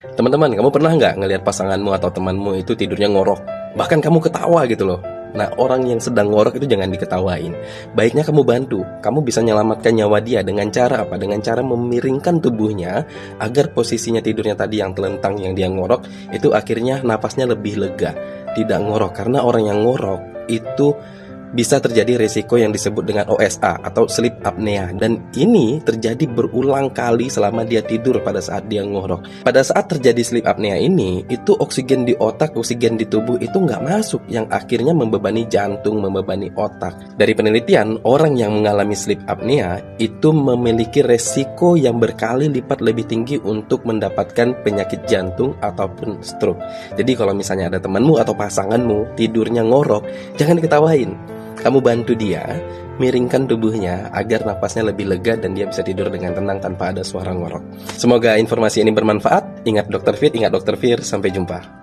Teman-teman, kamu pernah nggak ngelihat pasanganmu atau temanmu itu tidurnya ngorok? Bahkan kamu ketawa gitu loh. Nah, orang yang sedang ngorok itu jangan diketawain. Baiknya kamu bantu. Kamu bisa menyelamatkan nyawa dia dengan cara apa? Dengan cara memiringkan tubuhnya agar posisinya tidurnya tadi yang telentang, yang dia ngorok, itu akhirnya napasnya lebih lega. Tidak ngorok, karena orang yang ngorok itu bisa terjadi risiko yang disebut dengan OSA atau sleep apnea, dan ini terjadi berulang kali selama dia tidur pada saat dia ngorok. Pada saat terjadi sleep apnea ini, itu oksigen di otak, oksigen di tubuh itu nggak masuk, yang akhirnya membebani jantung, membebani otak. Dari penelitian, orang yang mengalami sleep apnea itu memiliki resiko yang berkali lipat lebih tinggi untuk mendapatkan penyakit jantung ataupun stroke. Jadi kalau misalnya ada temanmu atau pasanganmu tidurnya ngorok, jangan diketawain. Kamu bantu dia, miringkan tubuhnya agar napasnya lebih lega dan dia bisa tidur dengan tenang tanpa ada suara ngorok. Semoga informasi ini bermanfaat. Ingat Dr. Fit, ingat Dr. Fir. Sampai jumpa.